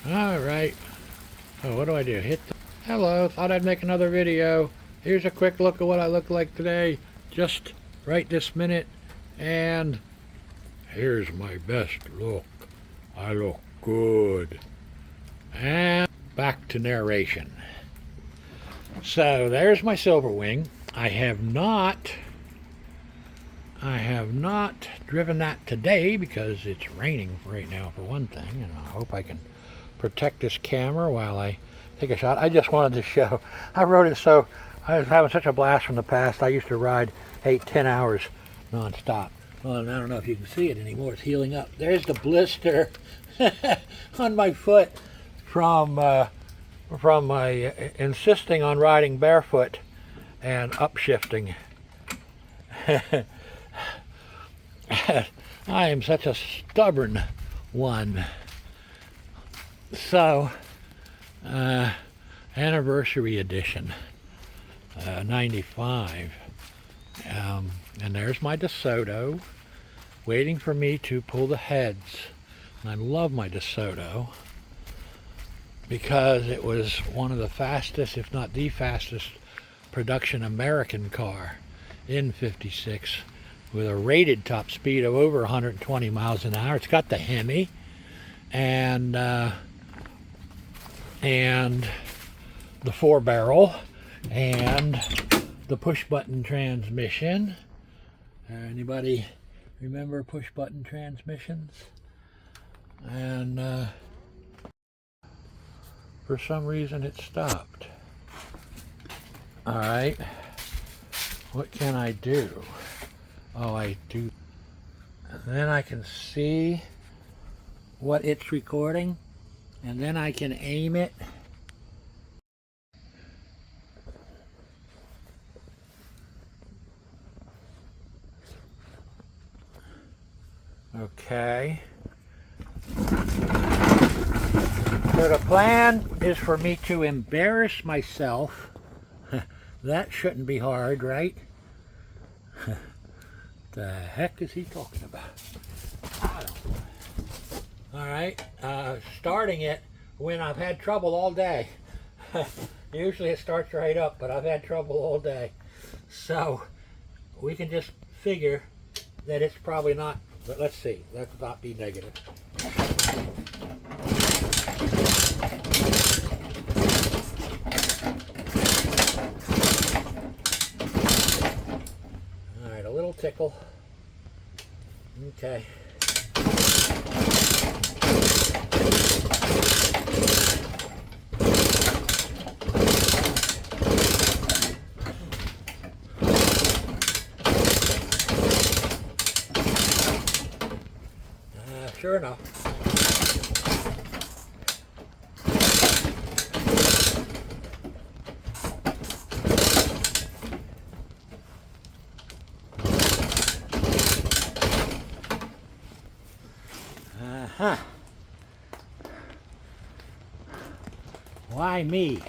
Alright. Oh, what do I do? Hello, thought I'd make another video. Here's a quick look at what I look like today, just right this minute. And here's my best look. I look good. And back to narration. So there's my silver wing. I have not driven that today because it's raining right now for one thing, and I hope I can protect this camera while I take a shot. I just wanted to show, I rode it so, I was having such a blast from the past. I used to ride 8-10 hours non-stop. Well, I don't know if you can see it anymore. It's healing up. There's the blister on my foot from my insisting on riding barefoot and upshifting. I am such a stubborn one. So, anniversary edition, 95. And there's my DeSoto waiting for me to pull the heads. And I love my DeSoto because it was one of the fastest, if not the fastest, production American car in '56 with a rated top speed of over 120 miles an hour. It's got the Hemi and the 4-barrel and the push-button transmission. Anybody remember push-button transmissions? And for some reason it stopped. All right, what can I do? Oh, I do. And then I can see what it's recording, and then I can aim it. Okay. So the plan is for me to embarrass myself. That shouldn't be hard, right? The heck is he talking about? I don't know. All right, starting it when I've had trouble all day. Usually it starts right up, but I've had trouble all day. So we can just figure that it's probably not, but let's see, let's not be negative. All right, a little tickle. Okay. Sure enough. Uh-huh. Why me?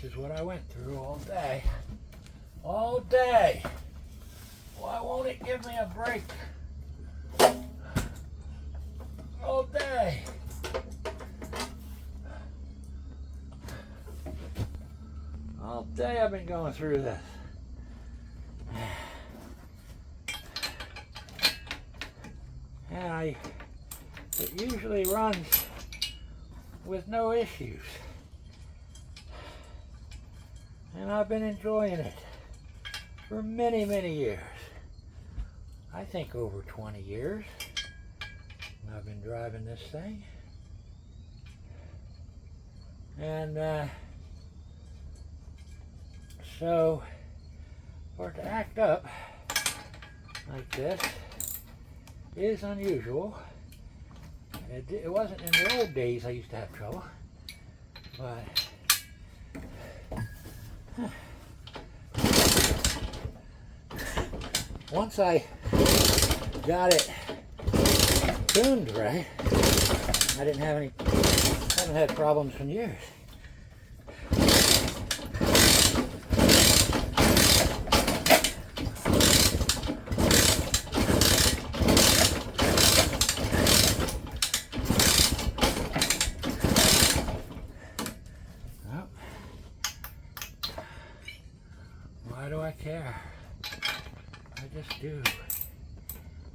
This is what I went through all day. All day. Why won't it give me a break? All day. All day I've been going through this. And it usually runs with no issues. And I've been enjoying it for many, many years. I think over 20 years I've been driving this thing. And so for it to act up like this is unusual. It wasn't in the old days I used to have trouble, but once I got it tuned right, I haven't had problems in years. Well, why do I care? I just do.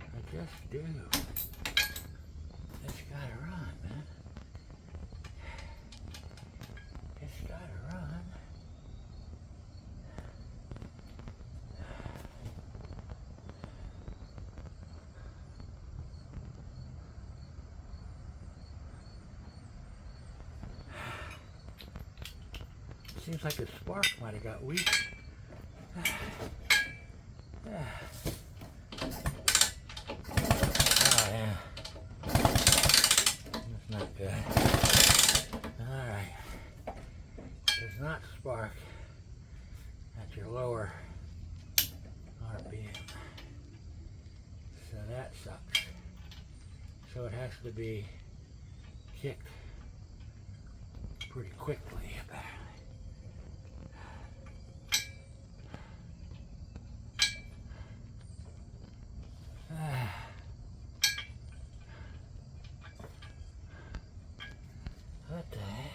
I just do. It's gotta run, man. It's gotta run. Seems like the spark might have got weak. Oh yeah. That's not good. Alright. Does not spark at your lower RPM. So that sucks. So it has to be kicked pretty quickly apparently. What the heck?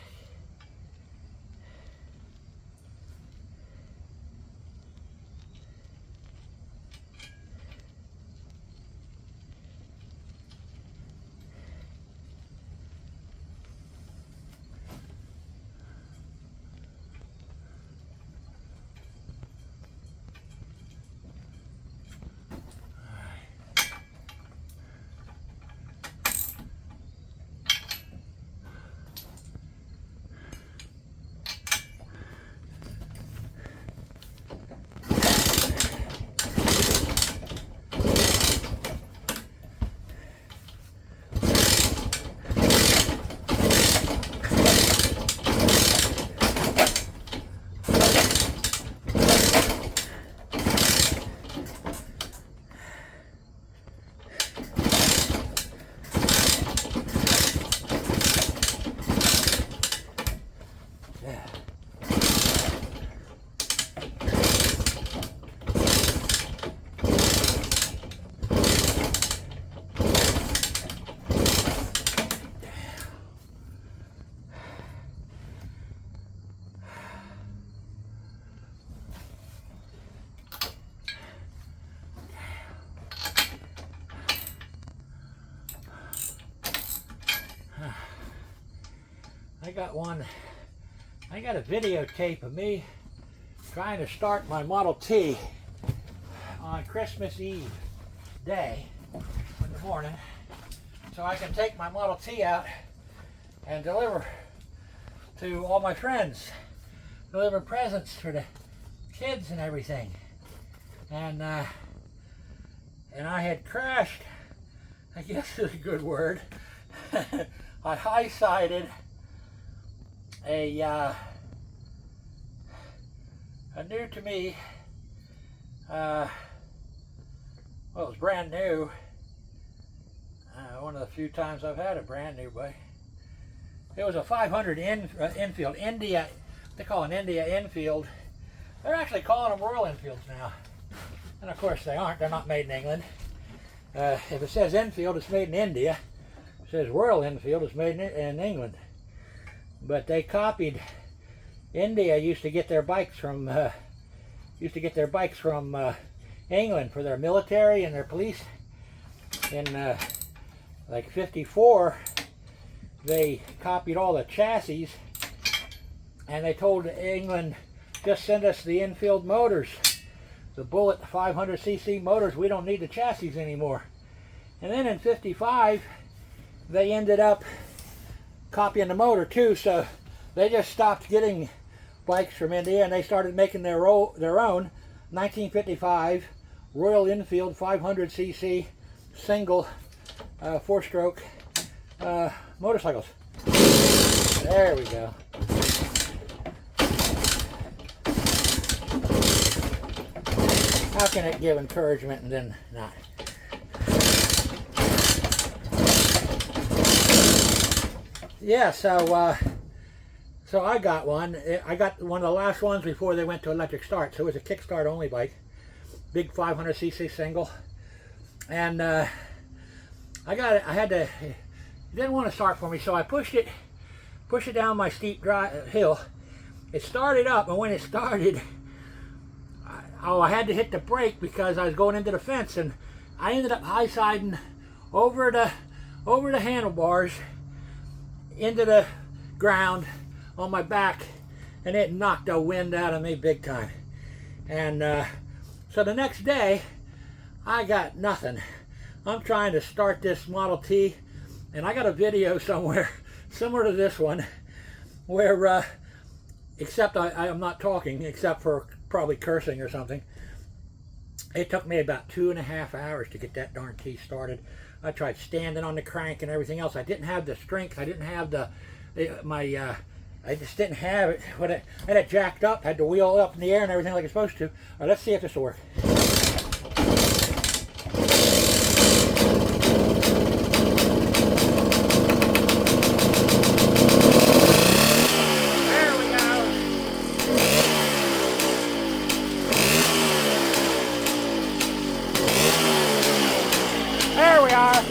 I got a videotape of me trying to start my Model T on Christmas Eve day in the morning so I can take my Model T out and deliver to all my friends, deliver presents for the kids and everything. And I had crashed, I guess is a good word. I high-sided a new to me, well, it was brand new, one of the few times I've had a brand new bike. It was a 500 Enfield, India, they call it India Enfield. They're actually calling them Royal Enfields now. And of course they aren't, they're not made in England. If it says Enfield, it's made in India. If it says Royal Enfield, it's made in England. But they copied. India used to get their bikes from England for their military and their police. In like '54, they copied all the chassis, and they told England, just send us the Enfield motors, the Bullet 500cc motors. We don't need the chassis anymore. And then in '55, they ended up copying the motor too, so they just stopped getting bikes from India and they started making their own. 1955, Royal Enfield 500cc single 4-stroke motorcycles. There we go. How can it give encouragement and then not? Yeah, so I got one. I got one of the last ones before they went to electric start. So it was a kickstart only bike, big 500cc single, and I got it. I had to. It didn't want to start for me, so I pushed it down my steep hill. It started up, and when it started, I had to hit the brake because I was going into the fence, and I ended up high siding over the handlebars into the ground on my back, and it knocked the wind out of me big time. And so the next day I got nothing. I'm trying to start this Model T, and I got a video somewhere similar to this one where except I'm not talking except for probably cursing or something. It took me about 2.5 hours to get that darn T started. I tried standing on the crank and everything else. I didn't have the strength. I didn't have I just didn't have it. When I had it jacked up, had the wheel up in the air and everything like it's supposed to. All right, let's see if this will work. There we are.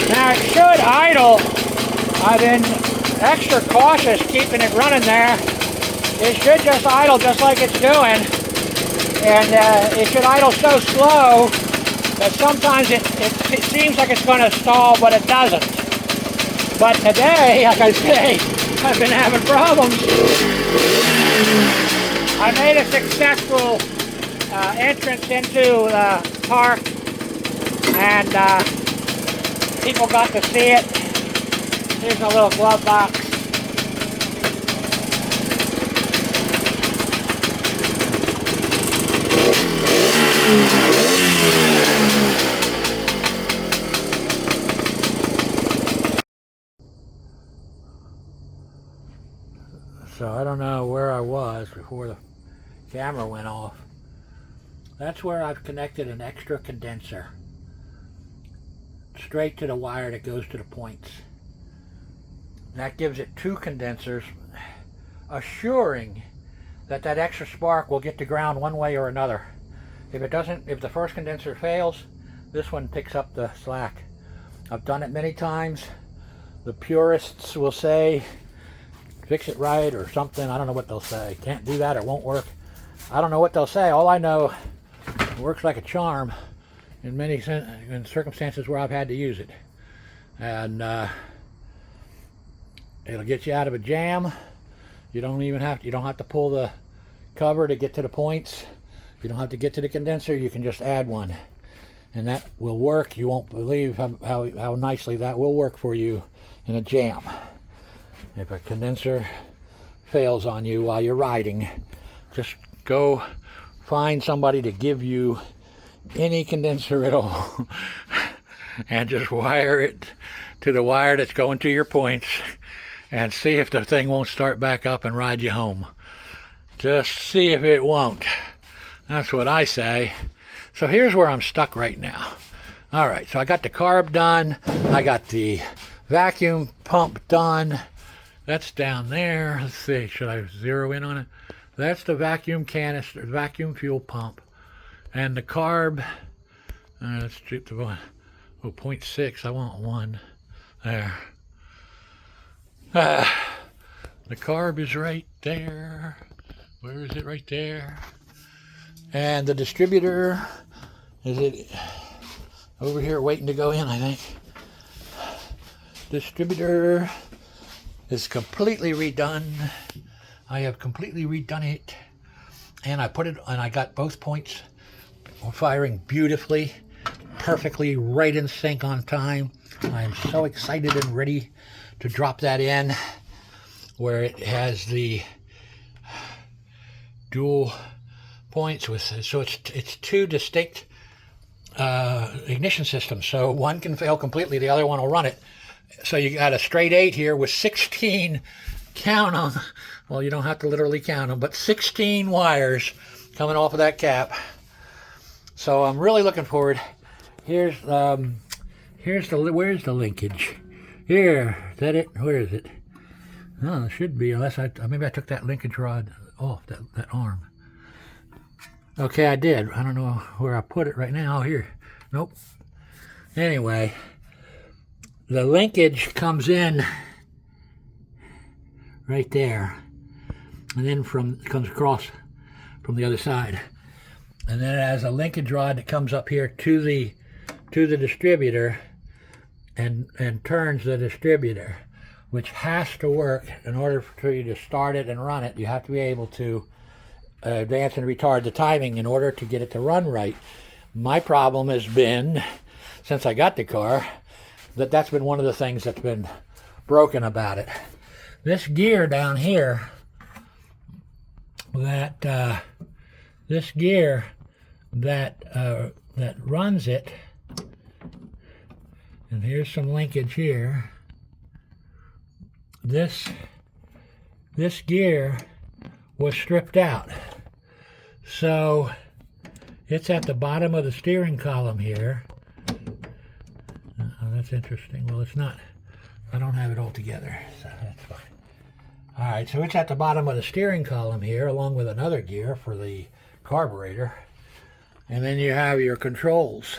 Now it should idle. I've been extra cautious keeping it running there. It should just idle just like it's doing. And it should idle so slow that sometimes it seems like it's going to stall, but it doesn't. But today, like I say, I've been having problems. I made a successful entrance into the park, and people got to see it. Here's a little glove box. So I don't know where I was before the camera went off. That's where I've connected an extra condenser straight to the wire that goes to the points. That gives it 2 condensers, assuring that that extra spark will get to ground one way or another. If it doesn't, if the first condenser fails, this one picks up the slack. I've done it many times. The purists will say, fix it right or something. I don't know what they'll say. Can't do that, it won't work. I don't know what they'll say. All I know, it works like a charm in many circumstances where I've had to use it. And it'll get you out of a jam. You don't have to pull the cover to get to the points. You don't have to get to the condenser. You can just add one, and that will work. You won't believe how nicely that will work for you in a jam. If a condenser fails on you while you're riding, just go find somebody to give you any condenser at all and just wire it to the wire that's going to your points and see if the thing won't start back up and ride you home. Just see if it won't. That's what I say. So here's where I'm stuck right now. All right, so I got the carb done. I got the vacuum pump done. That's down there. Let's see, should I zero in on it? That's the vacuum canister, vacuum fuel pump. And the carb, let's strip the one. Oh, 0.6, I want 1. There. The carb is right there. Where is it? Right there. And the distributor, is it over here waiting to go in, I think. Distributor is completely redone. I have completely redone it. And I put it, and I got both points firing beautifully, perfectly, right in sync on time. I am so excited and ready to drop that in where it has the dual points with, so it's 2 distinct ignition systems. So one can fail completely, the other one will run it. So you got a straight 8 here with 16, count them. Well, you don't have to literally count them, but 16 wires coming off of that cap. So I'm really looking forward. Here's where's the linkage? Here, is that it? Where is it? No, it should be, unless maybe I took that linkage rod off, that arm. Okay, I did. I don't know where I put it right now. Here. Nope. Anyway, the linkage comes in right there, and then comes across from the other side. And then it has a linkage rod that comes up here to the distributor and turns the distributor, which has to work in order for you to start it and run it. You have to be able to advance and retard the timing in order to get it to run right. My problem has been, since I got the car, that's been one of the things that's been broken about it. This gear down here, that runs it, and here's some linkage here. This gear was stripped out, so it's at the bottom of the steering column here. Oh, that's interesting. Well, it's not. I don't have it all together, so that's fine. All right, so it's at the bottom of the steering column here, along with another gear for the carburetor. And then you have your controls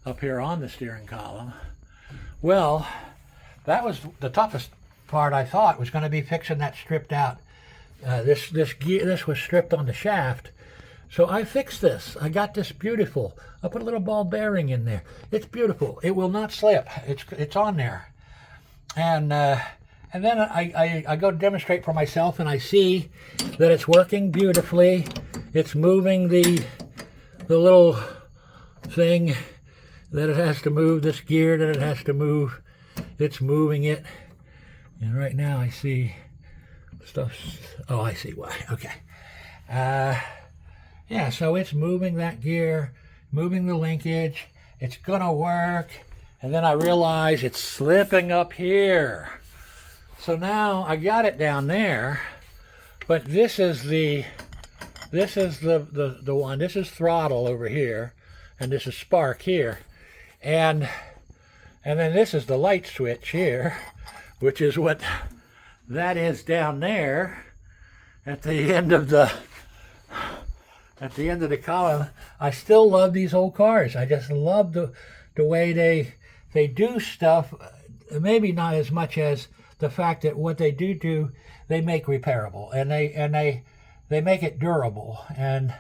up here on the steering column. Well, that was the toughest part. I thought was going to be fixing that stripped out. This was stripped on the shaft. So I fixed this. I got this beautiful. I put a little ball bearing in there. It's beautiful. It will not slip. It's on there. And then I go to demonstrate for myself, and I see that it's working beautifully. It's moving the little thing that it has to move, this gear that it has to move. It's moving it. And right now I see stuff. Oh, I see why. Okay. Yeah, so it's moving that gear, moving the linkage. It's going to work. And then I realize it's slipping up here. So now I got it down there, but this is the one. This is throttle over here, and this is spark here. And then this is the light switch here, which is what that is down there at the end of the column. I still love these old cars. I just love the way they do stuff. Maybe not as much as the fact that what they do, they make repairable, and they make it durable. And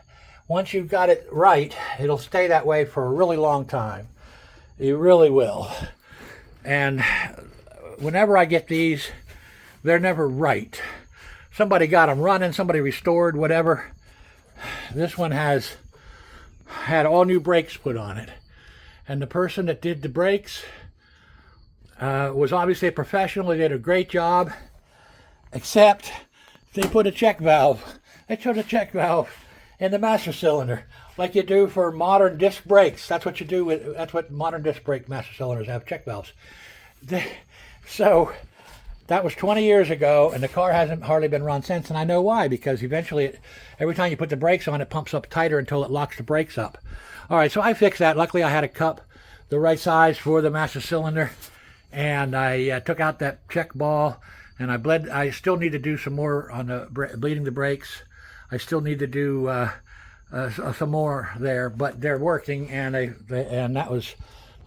once you've got it right, it'll stay that way for a really long time. It really will. And whenever I get these, they're never right. Somebody got them running, somebody restored, whatever. This one has had all new brakes put on it. And the person that did the brakes was obviously a professional. They did a great job, except they put a check valve. They put a check valve in the master cylinder, like you do for modern disc brakes. That's what you do with. That's what modern disc brake master cylinders have, check valves. So that was 20 years ago, and the car hasn't hardly been run since. And I know why, because eventually, every time you put the brakes on, it pumps up tighter until it locks the brakes up. All right, so I fixed that. Luckily, I had a cup the right size for the master cylinder, and I took out that check ball, and I still need to do some more on the bleeding the brakes. I still need to do some more there, but they're working, and and that was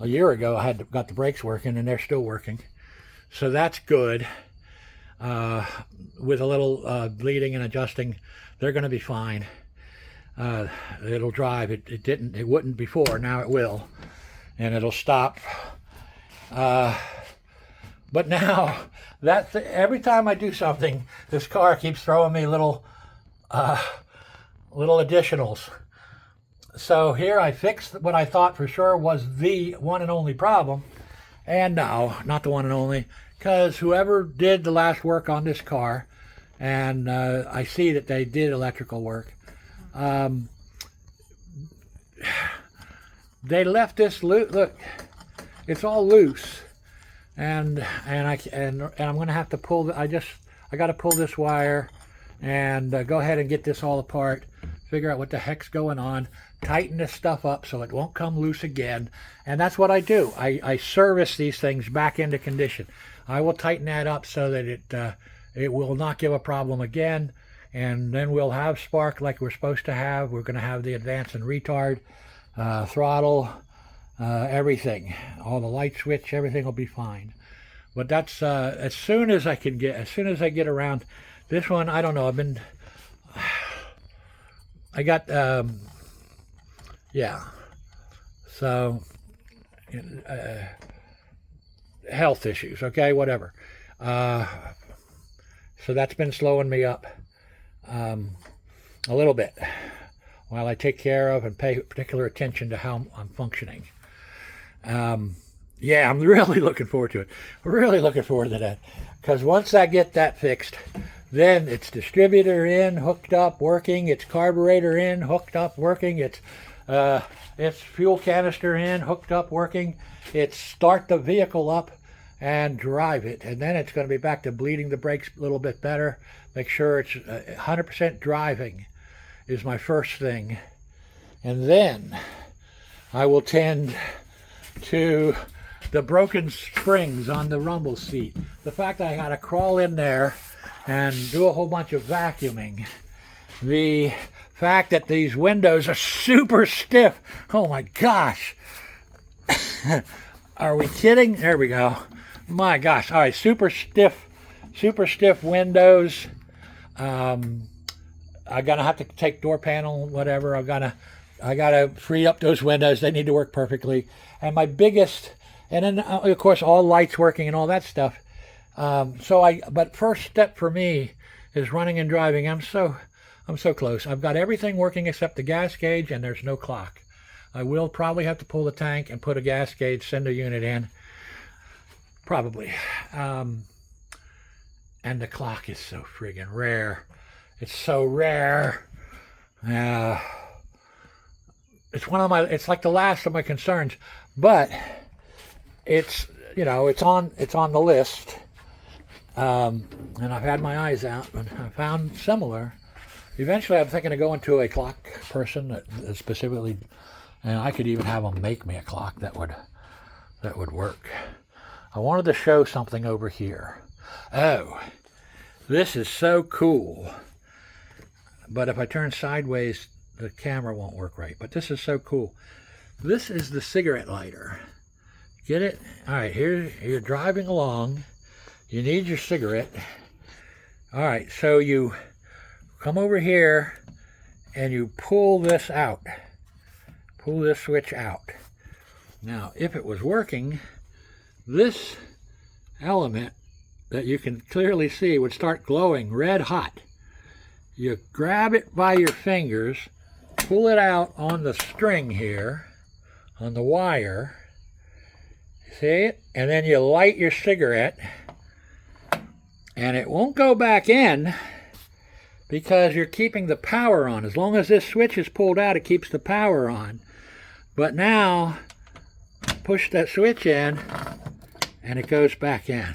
a year ago. I got the brakes working, and they're still working, so that's good. With a little bleeding and adjusting, they're going to be fine. It'll drive. It wouldn't before. Now it will, and it'll stop. But now every time I do something, this car keeps throwing me little additionals. So here I fixed what I thought for sure was the one and only problem, and no, not the one and only, because whoever did the last work on this car, and I see that they did electrical work, they left this loose. Look, it's all loose, and I'm going to have to pull. I got to pull this wire and go ahead and get this all apart, figure out what the heck's going on, tighten this stuff up so it won't come loose again. And that's what I do. I service these things back into condition. I will tighten that up so that it will not give a problem again, and then we'll have spark like we're supposed to have. We're going to have the advance and retard, throttle, everything, all the light switch, everything will be fine. But that's as soon as I get around this one. I don't know, yeah, so health issues, okay, whatever. So that's been slowing me up a little bit while I take care of and pay particular attention to how I'm functioning. Yeah, I'm really looking forward to it. Really looking forward to that, because once I get that fixed, then it's distributor in, hooked up, working. It's carburetor in, hooked up, working. It's fuel canister in, hooked up, working. It's start the vehicle up and drive it. And then it's going to be back to bleeding the brakes a little bit better. Make sure it's 100% driving is my first thing. And then I will tend to the broken springs on the rumble seat. The fact that I got to crawl in there and do a whole bunch of vacuuming. The fact that these windows are super stiff. Oh my gosh. Are we kidding? There we go. My gosh. All right, super stiff windows. I'm gonna have to take door panel, whatever. I gotta free up those windows. They need to work perfectly. And my biggest, and then of course all lights working and all that stuff. But first step for me is running and driving. I'm so close. I've got everything working except the gas gauge, and there's no clock. I will probably have to pull the tank and put a gas gauge, send a unit in. Probably. And the clock is so friggin' rare. It's so rare. It's like the last of my concerns, but it's on the list. And I've had my eyes out, but I found similar. Eventually, I'm thinking of going to a clock person that specifically, and I could even have them make me a clock that would work. I wanted to show something over here. Oh, this is so cool. But if I turn sideways, the camera won't work right. But this is so cool. This is the cigarette lighter. Get it? All right, here you're driving along. You need your cigarette. All right, so you come over here and you pull this out. Pull this switch out. Now, if it was working, this element that you can clearly see would start glowing red hot. You grab it by your fingers, pull it out on the string here, on the wire. See it? And then you light your cigarette. And it won't go back in because you're keeping the power on. As long as this switch is pulled out, it keeps the power on. But now, push that switch in, and it goes back in.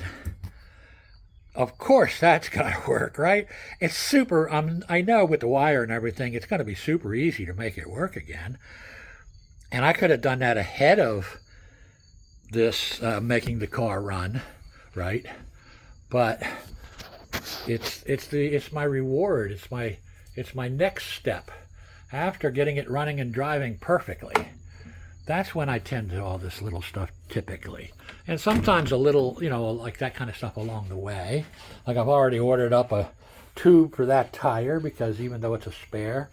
Of course that's going to work, right? It's super, I know with the wire and everything, it's going to be super easy to make it work again. And I could have done that ahead of this making the car run, right? But it's my reward. It's my next step. after getting it running and driving perfectly, that's when I tend to all this little stuff typically. And sometimes a little, you know, like that kind of stuff along the way. Like I've already ordered up a tube for that tire because even though it's a spare,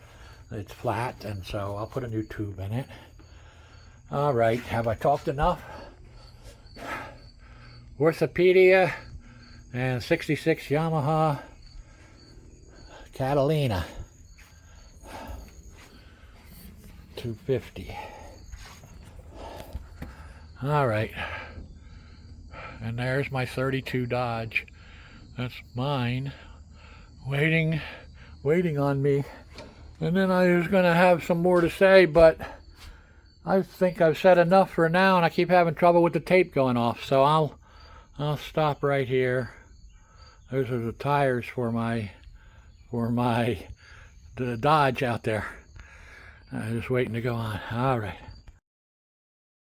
it's flat, and so I'll put a new tube in it. All right, have I talked enough? Orthopedia and 66 Yamaha Catalina 250. All right, and there's my 32 Dodge. That's mine, waiting on me. And then I was going to have some more to say, but I think I've said enough for now, and I keep having trouble with the tape going off, so I'll stop right here. Those are the tires for the Dodge out there. I'm just waiting to go on. All right.